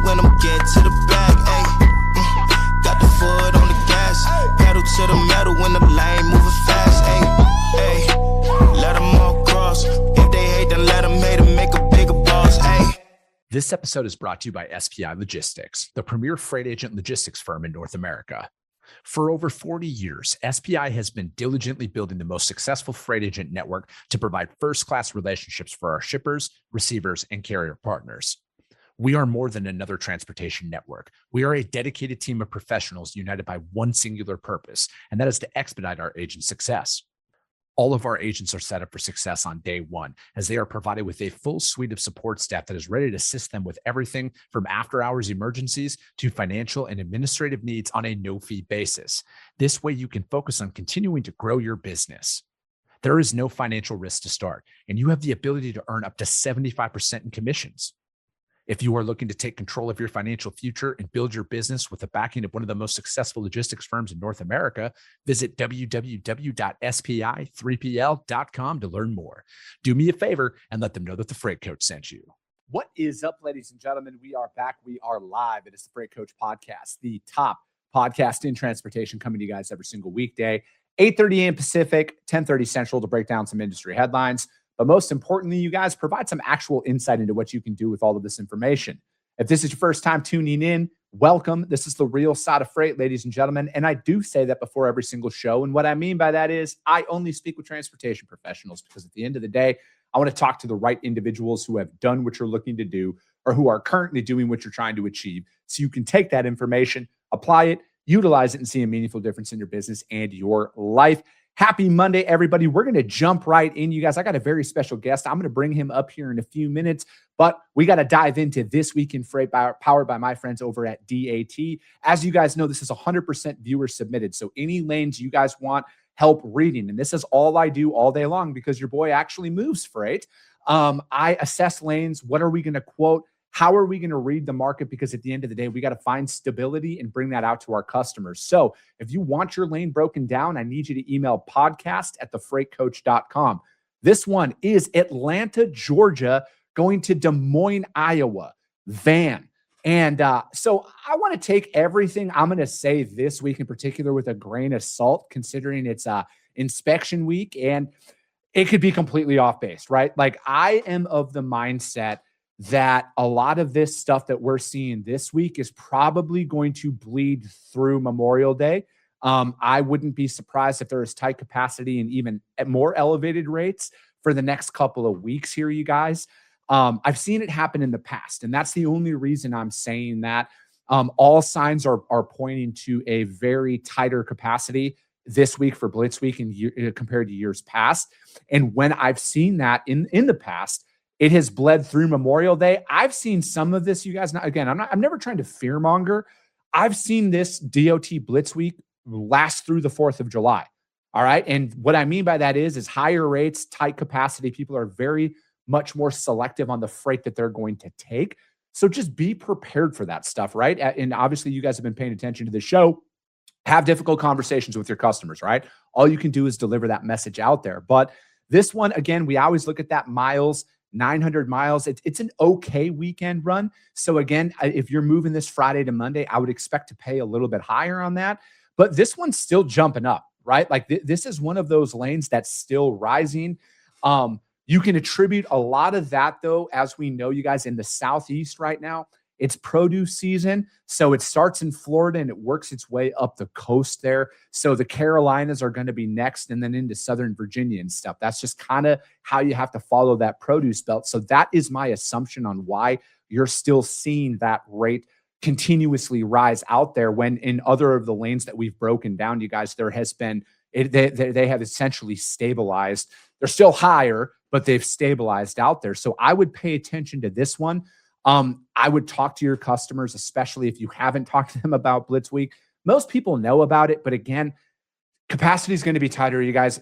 when I'm getting to the bag, ayy. Got the foot on the gas, pedal to the metal when the lane moving fast, ayy, ayy. Let them all cross. If they hate, then let them hate and make a bigger boss, ayy. This episode is brought to you by SPI Logistics, the premier freight agent logistics firm in North America. For over 40 years, SPI has been diligently building the most successful freight agent network to provide first-class relationships for our shippers, receivers, and carrier partners. We are more than another transportation network. We are a dedicated team of professionals united by one singular purpose, and that is to expedite our agents' success. All of our agents are set up for success on day one, as they are provided with a full suite of support staff that is ready to assist them with everything from after-hours emergencies to financial and administrative needs on a no-fee basis. This way, you can focus on continuing to grow your business. There is no financial risk to start, and you have the ability to earn up to 75% in commissions. If you are looking to take control of your financial future and build your business with the backing of one of the most successful logistics firms in North America, visit www.spi3pl.com to learn more. Do me a favor and let them know that the Freight Coach sent you. What is up, ladies and gentlemen? We are back. We are live. It is the Freight Coach Podcast, the top podcast in transportation, coming to you guys every single weekday, 8:30 a.m. Pacific, 10:30 Central, to break down some industry headlines. But most importantly, you guys provide some actual insight into what you can do with all of this information. If this is your first time tuning in, welcome. This is the real side of freight, ladies and gentlemen. And I do say that before every single show. And what I mean by that is I only speak with transportation professionals, because at the end of the day, I want to talk to the right individuals who have done what you're looking to do or who are currently doing what you're trying to achieve. So you can take that information, apply it, utilize it, and see a meaningful difference in your business and your life. Happy Monday, everybody. We're going to jump right in, you guys. I got a very special guest. I'm going to bring him up here in a few minutes, but we got to dive into This Week in Freight, powered by my friends over at DAT. As you guys know, this is 100% viewer submitted. So any lanes you guys want help reading, and this is all I do all day long because your boy actually moves freight. I assess lanes. What are we going to quote? How are we going to read the market? Because at the end of the day, we got to find stability and bring that out to our customers. So if you want your lane broken down, I need you to email podcast@thefreightcoach.com. This one is Atlanta, Georgia, going to Des Moines, Iowa, van. And so I want to take everything I'm going to say this week in particular with a grain of salt, considering it's inspection week and it could be completely off base, right? Like, I am of the mindset that a lot of this stuff that we're seeing this week is probably going to bleed through Memorial Day. I wouldn't be surprised if there is tight capacity and even at more elevated rates for the next couple of weeks here, you guys. I've seen it happen in the past, and that's the only reason I'm saying that. All signs are pointing to a very tighter capacity this week for Blitz Week and compared to years past. And when I've seen that in the past, it has bled through Memorial Day. I've seen some of this, you guys. Now, again, I'm never trying to fearmonger. I've seen this DOT Blitz Week last through the 4th of July. All right. And what I mean by that is higher rates, tight capacity. People are very much more selective on the freight that they're going to take. So just be prepared for that stuff, right? And obviously, you guys have been paying attention to the show. Have difficult conversations with your customers, right? All you can do is deliver that message out there. But this one, again, we always look at that miles. 900 miles. It's an okay weekend run. So again, if you're moving this Friday to Monday, I would expect to pay a little bit higher on that. But this one's still jumping up, right? Like this is one of those lanes that's still rising. You can attribute a lot of that, though, as we know, you guys, in the Southeast right now. It's produce season. So it starts in Florida and it works its way up the coast there. So the Carolinas are going to be next, and then into Southern Virginia and stuff. That's just kind of how you have to follow that produce belt. So that is my assumption on why you're still seeing that rate continuously rise out there, when in other of the lanes that we've broken down, you guys, there has been, they have essentially stabilized. They're still higher, but they've stabilized out there. So I would pay attention to this one. I would talk to your customers, especially if you haven't talked to them about Blitz Week. Most people know about it, but again, capacity is going to be tighter, you guys.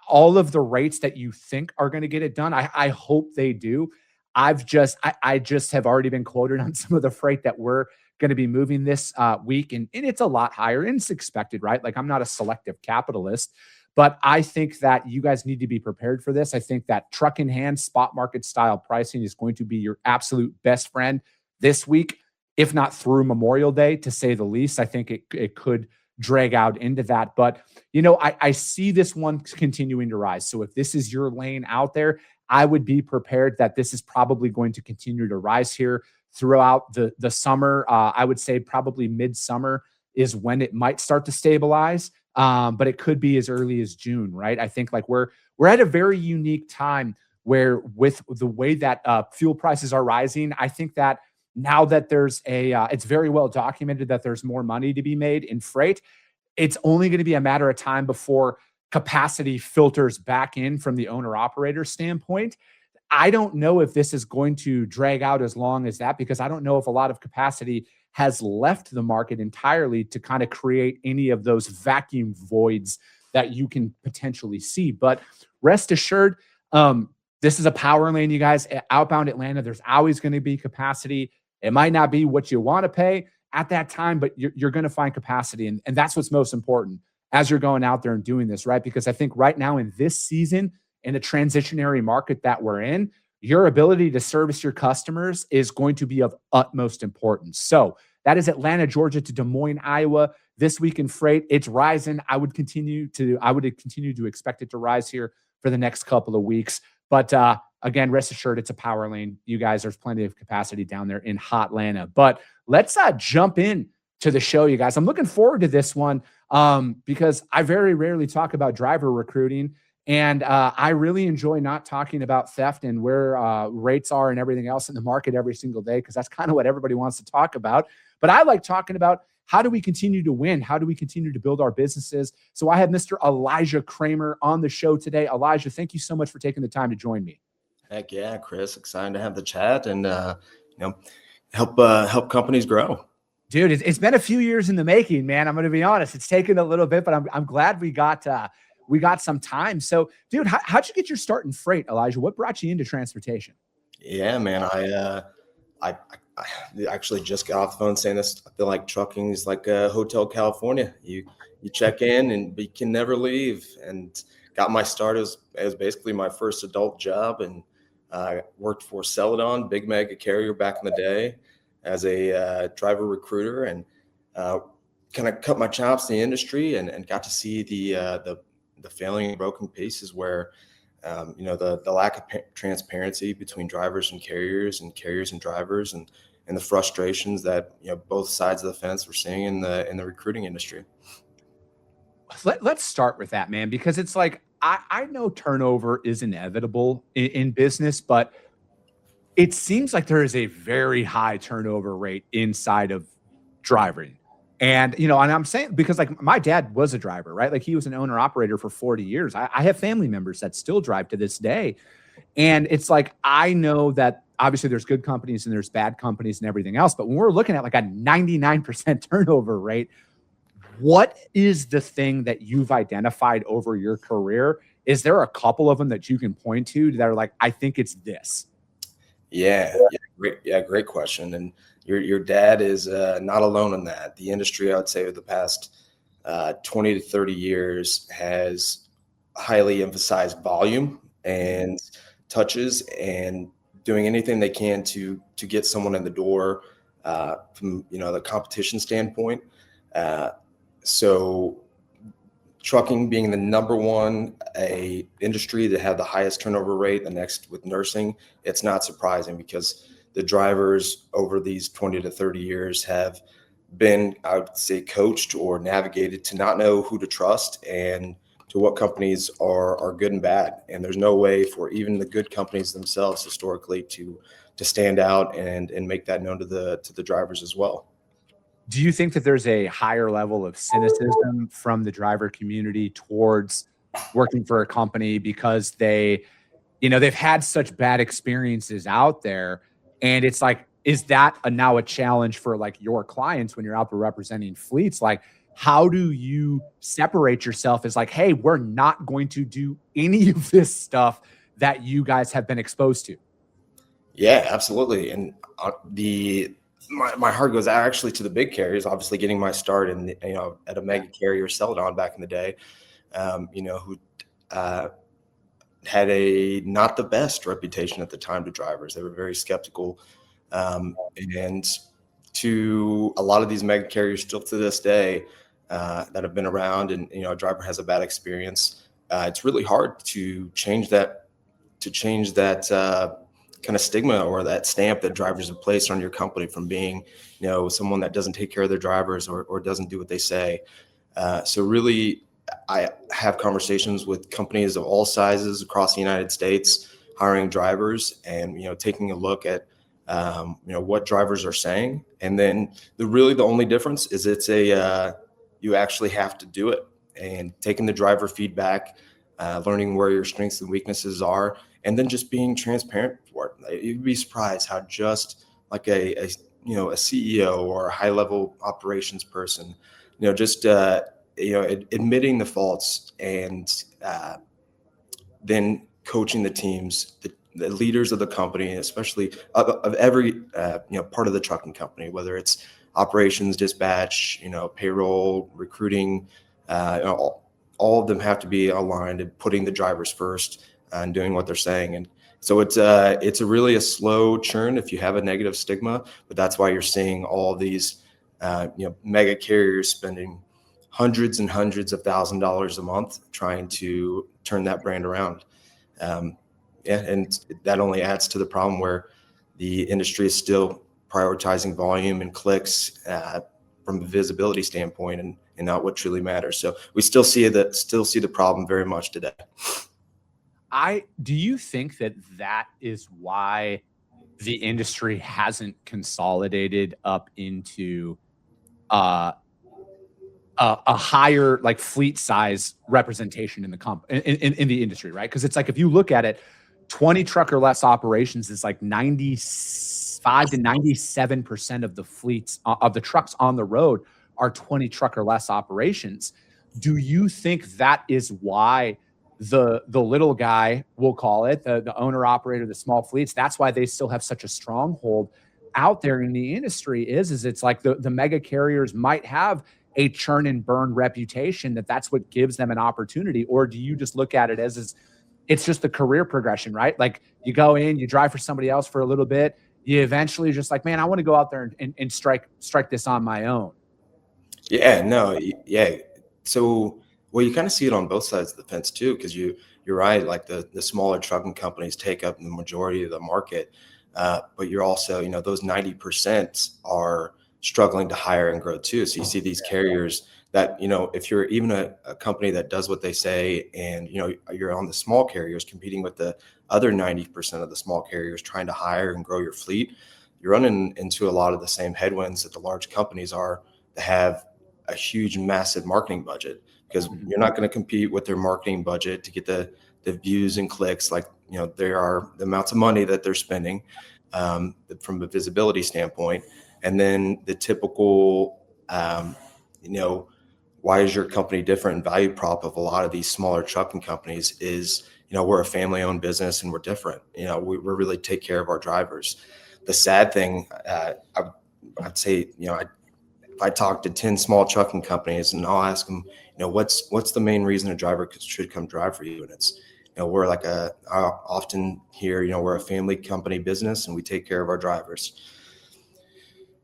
All of the rates that you think are going to get it done, I hope they do. I just have already been quoted on some of the freight that we're going to be moving this week, and it's a lot higher, and it's expected, right? Like, I'm not a selective capitalist, but I think that you guys need to be prepared for this. I think that truck in hand, spot market style pricing is going to be your absolute best friend this week. if not through Memorial Day, to say the least. I think it could drag out into that. But, I see this one continuing to rise. So if this is your lane out there, I would be prepared that this is probably going to continue to rise here throughout the summer. I would say probably midsummer is when it might start to stabilize. But it could be as early as June, right? I think like we're at a very unique time where, with the way that fuel prices are rising, I think that now that there's it's very well documented that there's more money to be made in freight. It's only going to be a matter of time before capacity filters back in from the owner operator standpoint. I don't know if this is going to drag out as long as that, because I don't know if a lot of capacity has left the market entirely to kind of create any of those vacuum voids that you can potentially see. But rest assured, this is a power lane, you guys. Outbound Atlanta, there's always going to be capacity. It might not be what you want to pay at that time, but you're going to find capacity. And that's what's most important as you're going out there and doing this, right? Because I think right now in this season, in the transitionary market that we're in, your ability to service your customers is going to be of utmost importance. So that is Atlanta, Georgia to Des Moines, Iowa. This week in freight, it's rising. I would continue to expect it to rise here for the next couple of weeks. But again, rest assured, it's a power lane. You guys, there's plenty of capacity down there in hot Atlanta. But let's jump in to the show, you guys. I'm looking forward to this one because I very rarely talk about driver recruiting. And I really enjoy not talking about theft and where rates are and everything else in the market every single day, because that's kind of what everybody wants to talk about. But I like talking about, how do we continue to win? How do we continue to build our businesses? So I have Mr. Elijah Cramer on the show today. Elijah, thank you so much for taking the time to join me. Heck yeah, Chris. Excited to have the chat and help companies grow. Dude, it's been a few years in the making, man. I'm going to be honest. It's taken a little bit, but I'm glad we got some time. So, dude, how'd you get your start in freight, Elijah? What brought you into transportation? Yeah, man. I actually just got off the phone saying this. I feel like trucking is like a Hotel California. You check in and you can never leave. And got my start as basically my first adult job, and worked for Celadon, big mega carrier back in the day, as a driver recruiter, and kind of cut my chops in the industry and got to see the failing and broken pieces where the lack of transparency between drivers and carriers and drivers, and the frustrations that both sides of the fence were seeing in the recruiting industry. Let's start with that, man, because it's like I know turnover is inevitable in business, but it seems like there is a very high turnover rate inside of driving. And, and I'm saying, because like my dad was a driver, right? Like he was an owner operator for 40 years. I have family members that still drive to this day. And it's like, I know that obviously there's good companies and there's bad companies and everything else. But when we're looking at like a 99% turnover rate, what is the thing that you've identified over your career? Is there a couple of them that you can point to that are like, I think it's this? Yeah, great question. And your dad is not alone in that. The industry, I would say, over the past 20 to 30 years has highly emphasized volume and touches, and doing anything they can to get someone in the door from the competition standpoint. So trucking being the number one industry that had the highest turnover rate, the next with nursing, it's not surprising, because the drivers over these 20 to 30 years have been, I would say, coached or navigated to not know who to trust and to what companies are good and bad. And there's no way for even the good companies themselves historically to stand out and make that known to the drivers as well. Do you think that there's a higher level of cynicism from the driver community towards working for a company because they've had such bad experiences out there? And it's like, is that now a challenge for like your clients when you're out there representing fleets? Like, how do you separate yourself as like, hey, we're not going to do any of this stuff that you guys have been exposed to? Yeah, absolutely. And my heart goes out actually to the big carriers, obviously getting my start in, at a mega carrier, Celadon back in the day, who had a not the best reputation at the time to drivers. They were very skeptical. And to a lot of these mega carriers still to this day that have been around, and a driver has a bad experience, it's really hard to change that kind of stigma or that stamp that drivers have placed on your company from being someone that doesn't take care of their drivers or doesn't do what they say. So really, I have conversations with companies of all sizes across the United States hiring drivers, and taking a look at what drivers are saying, and then the only difference is you actually have to do it, and taking the driver feedback, learning where your strengths and weaknesses are, and then just being transparent for it. You'd be surprised how just like a CEO or a high level operations person, admitting the faults and then coaching the teams, the leaders of the company, especially of every part of the trucking company, whether it's operations, dispatch, payroll, recruiting, all of them have to be aligned and putting the drivers first and doing what they're saying. And so it's really a slow churn if you have a negative stigma, but that's why you're seeing all these mega carriers spending hundreds and hundreds of $1,000s a month trying to turn that brand around. And that only adds to the problem where the industry is still prioritizing volume and clicks from a visibility standpoint, and not what truly matters. So we still see the problem very much today. Do you think that is why the industry hasn't consolidated up into a higher like fleet size representation in the in the industry, right? Because it's like, if you look at it, 20 truck or less operations is like 95 to 97% of the fleets of the trucks on the road are 20 truck or less operations. Do you think that is why the little guy, we'll call it, the owner operator, the small fleets, that's why they still have such a stronghold out there in the industry? Is it's like the mega carriers might have a churn and burn reputation, that's what gives them an opportunity? Or do you just look at it as it's just the career progression, right? Like, you go in, you drive for somebody else for a little bit, you eventually just like, man, I want to go out there and strike this on my own. Yeah, no, yeah. So, well, you kind of see it on both sides of the fence too, because you're right. Like the smaller trucking companies take up the majority of the market, but you're also, those 90% are struggling to hire and grow too. So you see these carriers that, if you're even a company that does what they say, and you're on the small carriers competing with the other 90% of the small carriers trying to hire and grow your fleet, you're running into a lot of the same headwinds that the large companies are that have a huge, massive marketing budget, because you're not going to compete with their marketing budget to get the views and clicks. Like, there are the amounts of money that they're spending from a visibility standpoint. And then the typical, why is your company different? Value prop of a lot of these smaller trucking companies is, we're a family owned business and we're different. We really take care of our drivers. The sad thing, I'd say, if I talk to 10 small trucking companies and I'll ask them, what's the main reason a driver should come drive for you? And it's, we're like I often hear, we're a family company business and we take care of our drivers.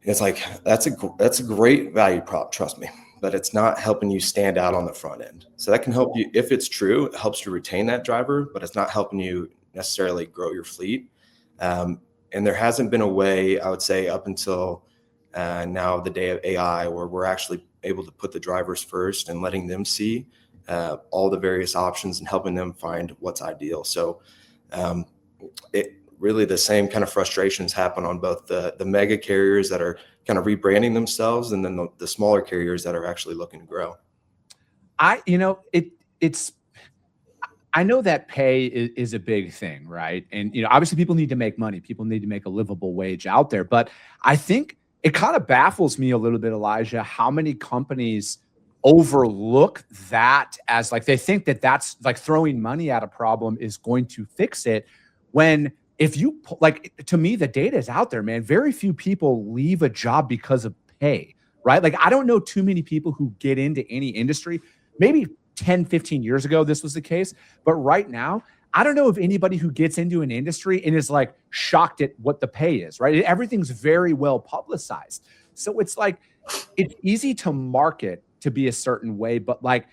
And it's like, that's a great value prop, trust me, but it's not helping you stand out on the front end. So that can help you, if it's true, it helps you retain that driver, but it's not helping you necessarily grow your fleet. And there hasn't been a way, I would say, up until now, the day of AI, where we're actually able to put the drivers first and letting them see all the various options and helping them find what's ideal. So it really, the same kind of frustrations happen on both the mega carriers that are kind of rebranding themselves, and then the smaller carriers that are actually looking to grow. I know that pay is a big thing, right? And, obviously people need to make money. People need to make a livable wage out there. But I think it kind of baffles me a little bit, Elijah, how many companies overlook that as like, they think that's like throwing money at a problem is going to fix it. When if you like, to me, the data is out there, man. Very few people leave a job because of pay, right? Like, I don't know too many people who get into any industry. Maybe 10, 15 years ago, this was the case. But right now, I don't know of anybody who gets into an industry and is like shocked at what the pay is, right? Everything's very well publicized. So it's like, it's easy to market to be a certain way, but like,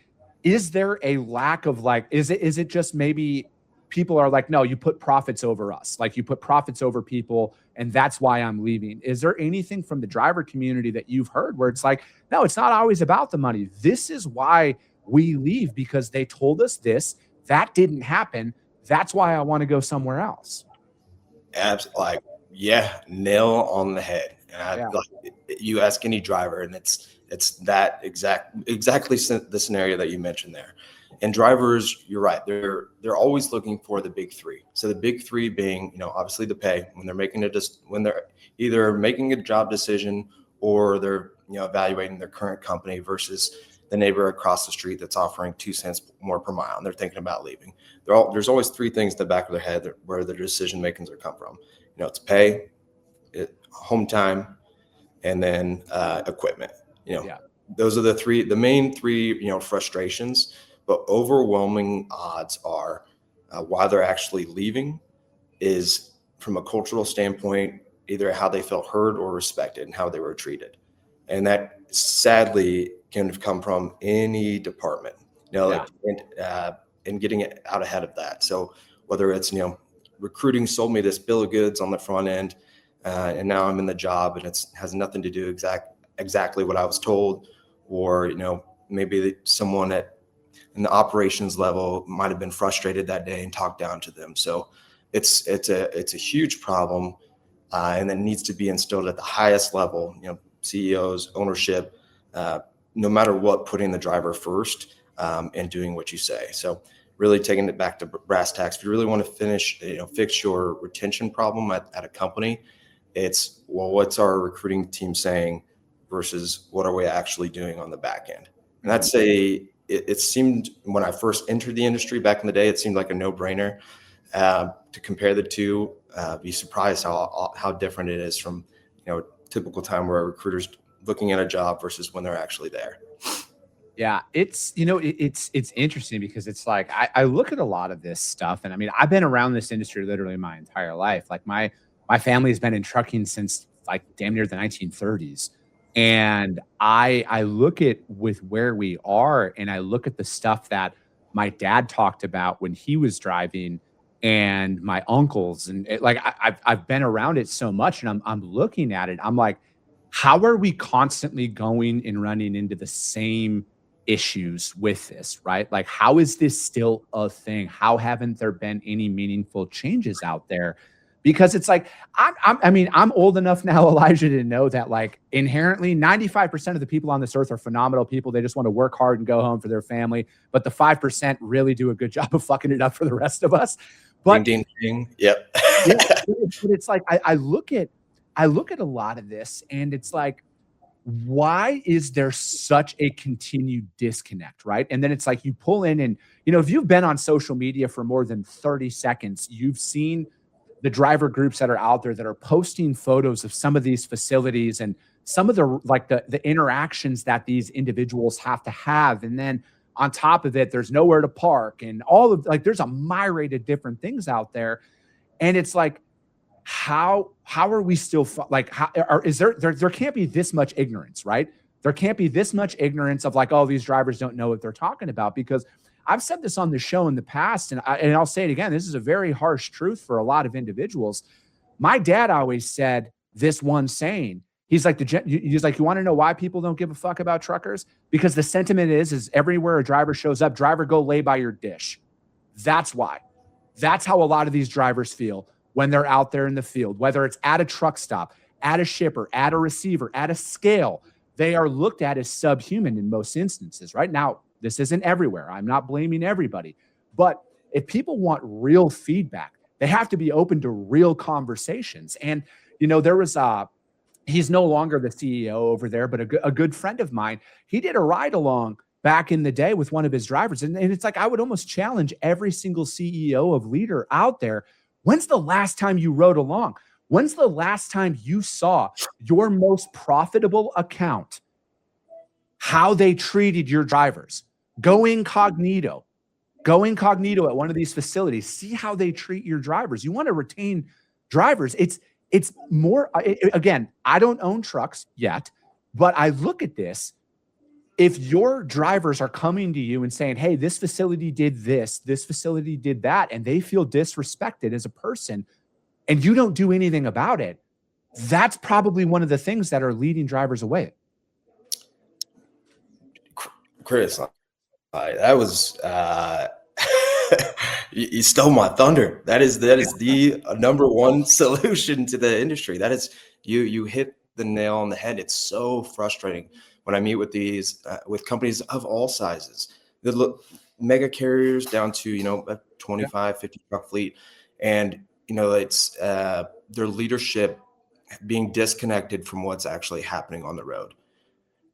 is there a lack of like, is it just maybe people are like, no, you put profits over us, like you put profits over people, and that's why I'm leaving? Is there anything from the driver community that you've heard where it's like, no, it's not always about the money. This is why we leave, because they told us this, that didn't happen. That's why I want to go somewhere else. Absolutely. Like, yeah, nail on the head. And like, you ask any driver, and it's that exactly the scenario that you mentioned there. And drivers, you're right, they're always looking for the big three. So the big three being, obviously the pay, when they're either making a job decision or they're evaluating their current company versus the neighbor across the street that's offering 2 cents more per mile, and they're thinking about leaving. There's always three things in the back of their head where their decision makings are come from. It's pay, home time, and then equipment. Those are the main three frustrations. But overwhelming odds are why they're actually leaving is from a cultural standpoint, either how they felt heard or respected and how they were treated. And that sadly can have come from any department, and getting it out ahead of that. So whether it's, recruiting sold me this bill of goods on the front end, and now I'm in the job and it has nothing to do exactly what I was told, or, maybe someone in the operations level might have been frustrated that day and talked down to them. So it's a huge problem, and it needs to be instilled at the highest level, CEOs, ownership, no matter what, putting the driver first, and doing what you say. So really taking it back to brass tacks. If you really want to fix your retention problem at a company, it's, well, what's our recruiting team saying versus what are we actually doing on the back end? And I'd say it seemed, when I first entered the industry back in the day, it seemed like a no-brainer to compare the two. Be surprised how different it is from typical time where a recruiter's looking at a job versus when they're actually there. Yeah, it's it's interesting because it's like I look at a lot of this stuff, and I mean, I've been around this industry literally my entire life. Like my family has been in trucking since like damn near the 1930s. And I look at with where we are, and I look at the stuff that my dad talked about when he was driving, and my uncles, and I've been around it so much, and I'm looking at it. I'm like, how are we constantly going and running into the same issues with this, right? Like, how is this still a thing? How haven't there been any meaningful changes out there? Because it's like, I'm old enough now, Elijah, to know that like inherently 95% of the people on this earth are phenomenal people. They just want to work hard and go home for their family. But the 5% really do a good job of fucking it up for the rest of us. But ding, ding, ding. Yep. Yeah, but it's like, I look at a lot of this, and it's like, why is there such a continued disconnect, right? And then it's like you pull in, and if you've been on social media for more than 30 seconds, you've seen the driver groups that are out there that are posting photos of some of these facilities and some of the interactions that these individuals have to have. And then on top of it, there's nowhere to park, and all of there's a myriad of different things out there. And it's like, how are we still there can't be this much ignorance, right? There can't be this much ignorance of like, oh, these drivers don't know what they're talking about. Because I've said this on the show in the past, and I'll say it again. This is a very harsh truth for a lot of individuals. My dad always said this one saying. He's like, you want to know why people don't give a fuck about truckers? Because the sentiment is everywhere a driver shows up, driver, go lay by your dish. That's why. That's how a lot of these drivers feel when they're out there in the field, whether it's at a truck stop, at a shipper, at a receiver, at a scale. They are looked at as subhuman in most instances, right? Now, this isn't everywhere. I'm not blaming everybody. But if people want real feedback, they have to be open to real conversations. And, there was he's no longer the CEO over there, but a good friend of mine, he did a ride along back in the day with one of his drivers. And it's like, I would almost challenge every single CEO of leader out there. When's the last time you rode along? When's the last time you saw your most profitable account, how they treated your drivers? Go incognito at one of these facilities. See how they treat your drivers. You want to retain drivers. It's more, again, I don't own trucks yet, but I look at this. If your drivers are coming to you and saying, hey, this facility did this facility did that, and they feel disrespected as a person, and you don't do anything about it, that's probably one of the things that are leading drivers away. Chris, that was you stole my thunder. That is the number one solution to the industry. That is, you hit the nail on the head. It's so frustrating when I meet with these with companies of all sizes, the mega carriers down to a 25, 50 truck fleet, and it's their leadership being disconnected from what's actually happening on the road.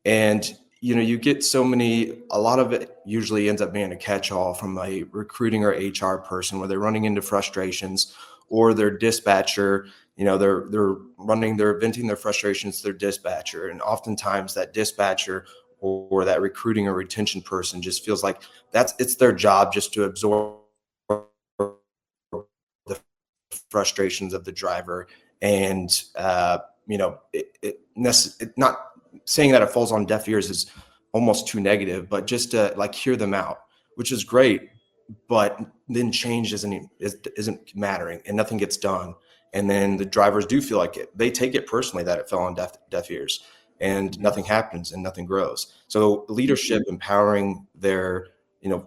And you get a lot of it usually ends up being a catch-all from a recruiting or HR person where they're running into frustrations, or their dispatcher, they're venting their frustrations to their dispatcher. And oftentimes that dispatcher or that recruiting or retention person just feels like it's their job just to absorb the frustrations of the driver. And, not saying that it falls on deaf ears is almost too negative, but just to hear them out, which is great, but then change isn't mattering and nothing gets done. And then the drivers do feel like they take it personally that it fell on deaf ears, and nothing happens and nothing grows. So leadership empowering their,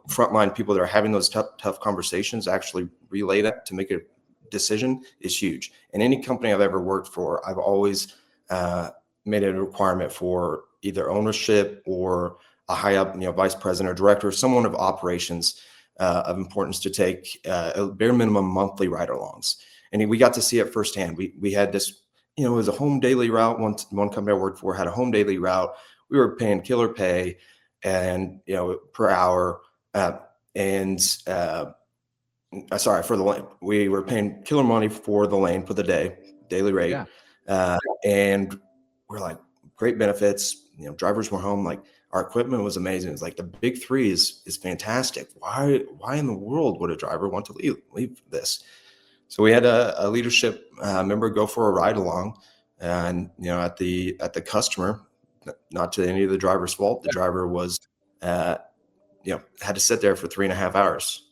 frontline people that are having those tough conversations, actually relay that to make a decision is huge. And any company I've ever worked for, I've always made it a requirement for either ownership or a high up, vice president or director, someone of operations of importance, to take a bare minimum monthly ride-alongs. And we got to see it firsthand. We had this, it was a home daily route. One company I worked for had a home daily route. We were paying killer pay and, per hour. Sorry, for the lane. We were paying killer money for the lane for the day, daily rate. Yeah. And we're like, great benefits, drivers were home. Like, our equipment was amazing. It's like the big three is fantastic. Why in the world would a driver want to leave this? So we had a leadership member go for a ride along, and at the customer, not to any of the driver's fault, the driver was had to sit there for 3.5 hours.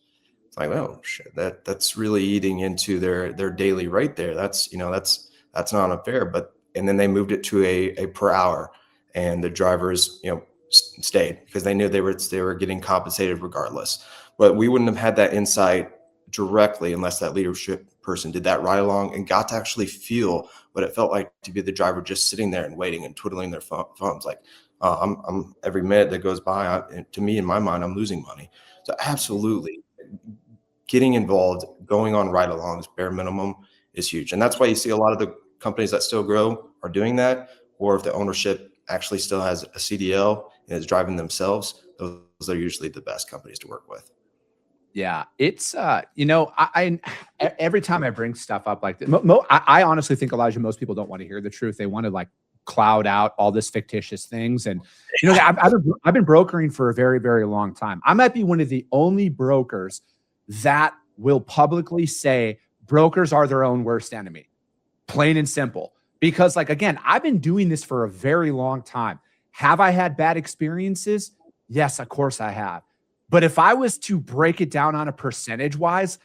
It's like, oh shit, that's really eating into their daily rate there. That's not unfair. And then they moved it to a per hour, and the drivers stayed because they knew they were getting compensated regardless. But we wouldn't have had that insight directly unless that leadership person did that ride along and got to actually feel what it felt like to be the driver just sitting there and waiting and twiddling their phones. Like, I'm every minute that goes by, to me, in my mind, I'm losing money. So absolutely getting involved, going on ride alongs, bare minimum, is huge. And that's why you see a lot of the companies that still grow are doing that. Or if the ownership actually still has a CDL and is driving themselves, those are usually the best companies to work with. Yeah, it's I every time I bring stuff up like this, I honestly think most people don't want to hear the truth. They want to cloud out all this fictitious things. And I've been brokering for a very, very long time. I might be one of the only brokers that will publicly say brokers are their own worst enemy, plain and simple. Because again, I've been doing this for a very long time. Have I had bad experiences? Yes, of course I have. But if I was to break it down on a percentage wise,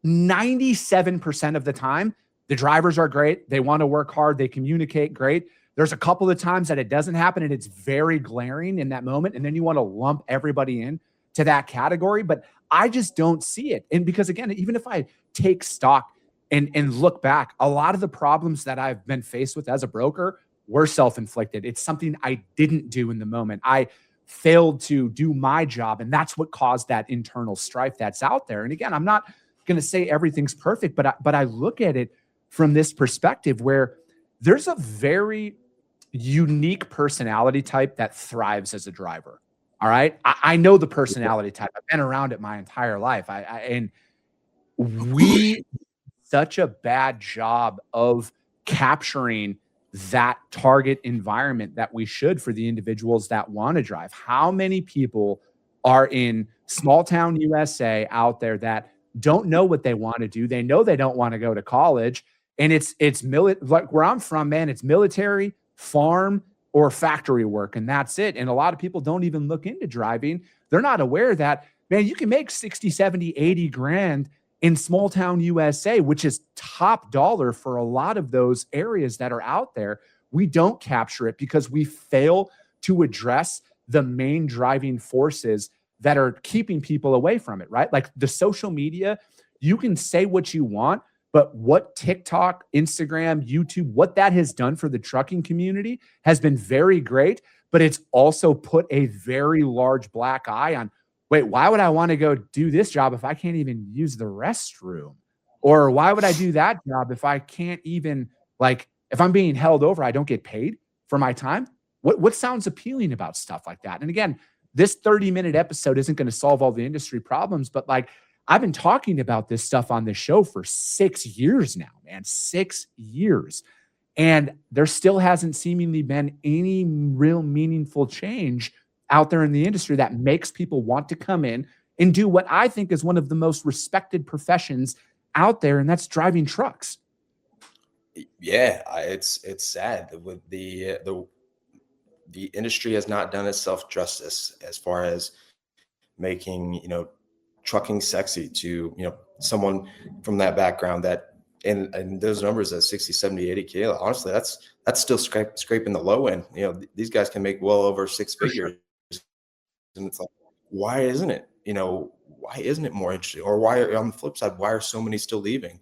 97% of the time, the drivers are great. They want to work hard. They communicate great. There's a couple of times that it doesn't happen and it's very glaring in that moment. And then you want to lump everybody in to that category. But I just don't see it. And because again, even if I take stock and look back, a lot of the problems that I've been faced with as a broker were self-inflicted. It's something I didn't do in the moment. I failed to do my job. And that's what caused that internal strife that's out there. And again, I'm not going to say everything's perfect, but I look at it from this perspective where there's a very unique personality type that thrives as a driver. All right. I know the personality type. I've been around it my entire life. And we such a bad job of capturing that target environment that we should for the individuals that want to drive. How many people are in small town USA out there that don't know what they want to do? They know they don't want to go to college. And it's like where I'm from, man, it's military, farm, or factory work, and that's it. And a lot of people don't even look into driving. They're not aware that, man, you can make 60, 70, 80 grand in small town USA, which is top dollar for a lot of those areas that are out there. We don't capture it because we fail to address the main driving forces that are keeping people away from it, right? Like the social media, you can say what you want, but what TikTok, Instagram, YouTube, what that has done for the trucking community has been very great, but it's also put a very large black eye on, wait, why would I want to go do this job if I can't even use the restroom? Or why would I do that job if I can't even, like, if I'm being held over, I don't get paid for my time? What sounds appealing about stuff like that? And again, this 30-minute episode isn't going to solve all the industry problems, but like, I've been talking about this stuff on this show for 6 years now, man, 6 years. And there still hasn't seemingly been any real meaningful change out there in the industry that makes people want to come in and do what I think is one of the most respected professions out there, and that's driving trucks. Yeah, it's sad with the industry has not done itself justice as far as making, trucking sexy to, someone from that background that, and those numbers at 60, 70, 80K, honestly, that's still scraping the low end. These guys can make well over six figures. And it's like, why isn't it, why isn't it more interesting? Or why, on the flip side, why are so many still leaving?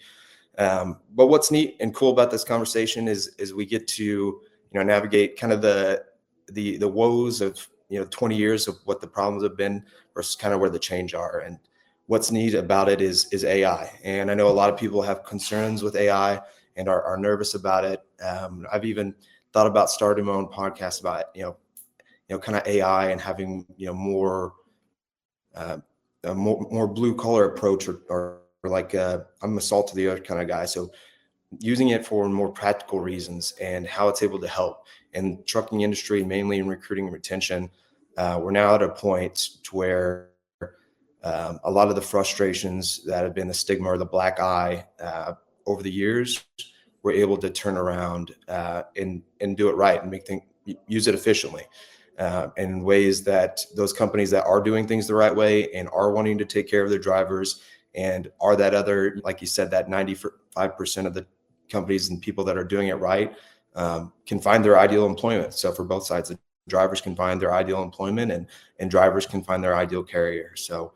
But what's neat and cool about this conversation is we get to, navigate kind of the woes of, 20 years of what the problems have been versus kind of where the change are. And what's neat about it is AI. And I know a lot of people have concerns with AI and are nervous about it. I've even thought about starting my own podcast about, kind of AI and having, more blue collar approach or like I'm a salt to the earth kind of guy. So using it for more practical reasons and how it's able to help in trucking industry, mainly in recruiting and retention. We're now at a point to where a lot of the frustrations that have been the stigma or the black eye over the years, we're able to turn around and do it right and use it efficiently in ways that those companies that are doing things the right way and are wanting to take care of their drivers and are that other, like you said, that 95% of the companies and people that are doing it right can find their ideal employment. So for both sides, the drivers can find their ideal employment and drivers can find their ideal carrier. So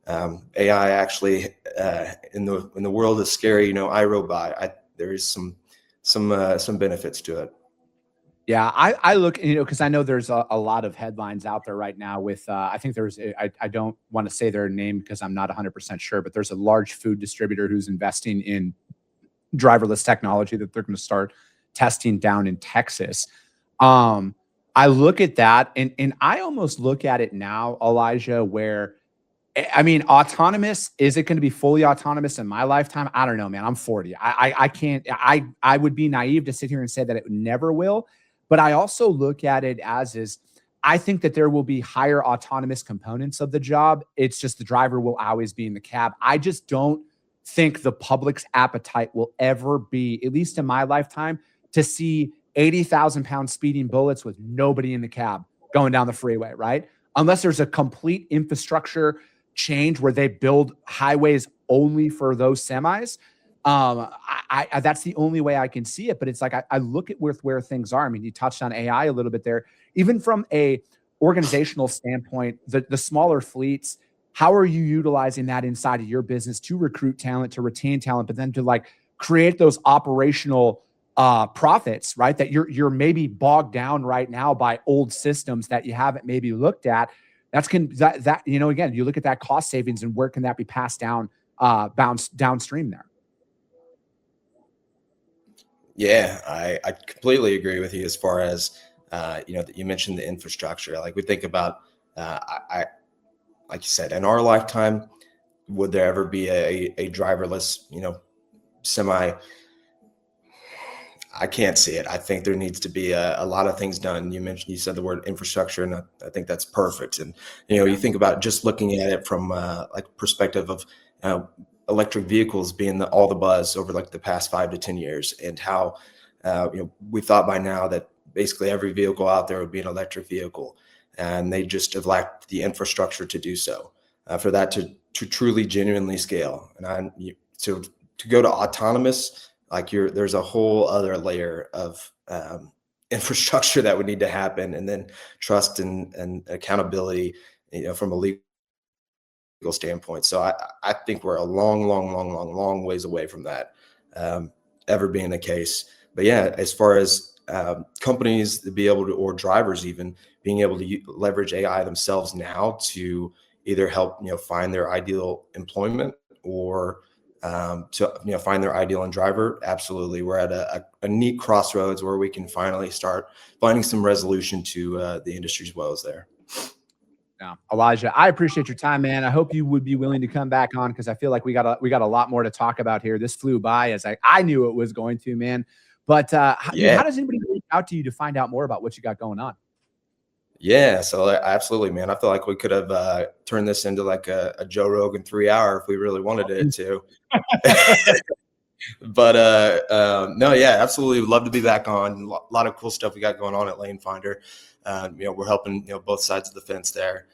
AI actually in the world is scary, iRobot, there is some benefits to it. Yeah, I look, because I know there's a lot of headlines out there right now with, I think I don't want to say their name because I'm not 100% sure, but there's a large food distributor who's investing in driverless technology that they're going to start testing down in Texas. I look at that and I almost look at it now, Elijah, where, I mean, autonomous, is it going to be fully autonomous in my lifetime? I don't know, man. I'm 40. I can't, I would be naive to sit here and say that it never will. But I also look at it as I think that there will be higher autonomous components of the job. It's just the driver will always be in the cab. I just don't think the public's appetite will ever be, at least in my lifetime, to see 80,000-pound speeding bullets with nobody in the cab going down the freeway, right? Unless there's a complete infrastructure change where they build highways only for those semis. I that's the only way I can see it. But it's like I look at where things are. I mean, you touched on AI a little bit there. Even from a organizational standpoint, the smaller fleets, how are you utilizing that inside of your business to recruit talent, to retain talent, but then to like create those operational profits, right? That you're maybe bogged down right now by old systems that you haven't maybe looked at. That again, you look at that cost savings and where can that be passed down, downstream there. Yeah, I completely agree with you as far as, you mentioned the infrastructure. Like we think about, like you said, in our lifetime, would there ever be a driverless, semi? I can't see it. I think there needs to be a lot of things done. You said the word infrastructure, and I think that's perfect. And, you think about just looking at it from like perspective of, electric vehicles being all the buzz over like the past 5 to 10 years, and how we thought by now that basically every vehicle out there would be an electric vehicle, and they just have lacked the infrastructure to do so, for that to truly genuinely scale. And to go to autonomous, like there's a whole other layer of infrastructure that would need to happen, and then trust and accountability, from a legal standpoint. So I think we're a long ways away from that ever being the case. But yeah, as far as companies to be able to, or drivers even being able to leverage AI themselves now to either help find their ideal employment, or to find their ideal driver, absolutely. We're at a neat crossroads where we can finally start finding some resolution to the industry's woes there. Yeah. Elijah, I appreciate your time, man. I hope you would be willing to come back on, because I feel like we got a lot more to talk about here. This flew by, as I knew it was going to, man. But how does anybody reach out to you to find out more about what you got going on? Yeah, so absolutely, man. I feel like we could have turned this into like a Joe Rogan 3-hour if we really wanted it to. But no, yeah, absolutely. Would love to be back on. A lot of cool stuff we got going on at Lanefinder. We're helping both sides of the fence there.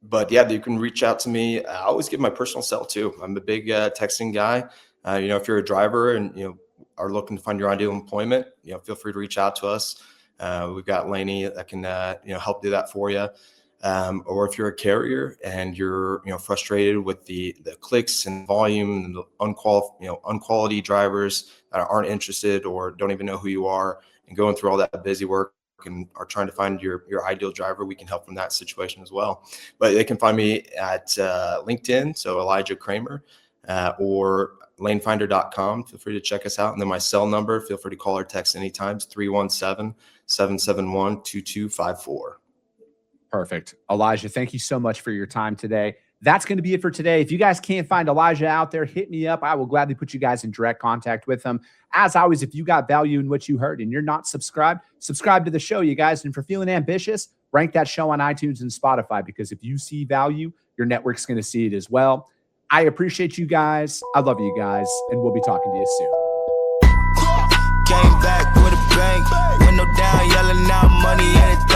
But yeah, you can reach out to me. I always give my personal cell too. I'm a big texting guy. If you're a driver and are looking to find your ideal employment, feel free to reach out to us. We've got Laney that can help do that for you. Or if you're a carrier and you're frustrated with the clicks and volume and the unquality drivers that aren't interested or don't even know who you are, and going through all that busy work and are trying to find your ideal driver, we can help from that situation as well. But they can find me at LinkedIn, so Elijah Cramer, or lanefinder.com. Feel free to check us out. And then my cell number, feel free to call or text anytime, 317-771-2254. Perfect. Elijah, thank you so much for your time today. That's going to be it for today. If you guys can't find Elijah out there, hit me up. I will gladly put you guys in direct contact with him. As always, if you got value in what you heard and you're not subscribed, subscribe to the show, you guys. And for feeling ambitious, rank that show on iTunes and Spotify, because if you see value, your network's going to see it as well. I appreciate you guys. I love you guys, and we'll be talking to you soon. Came back with a bang, window down, yelling out money, anything.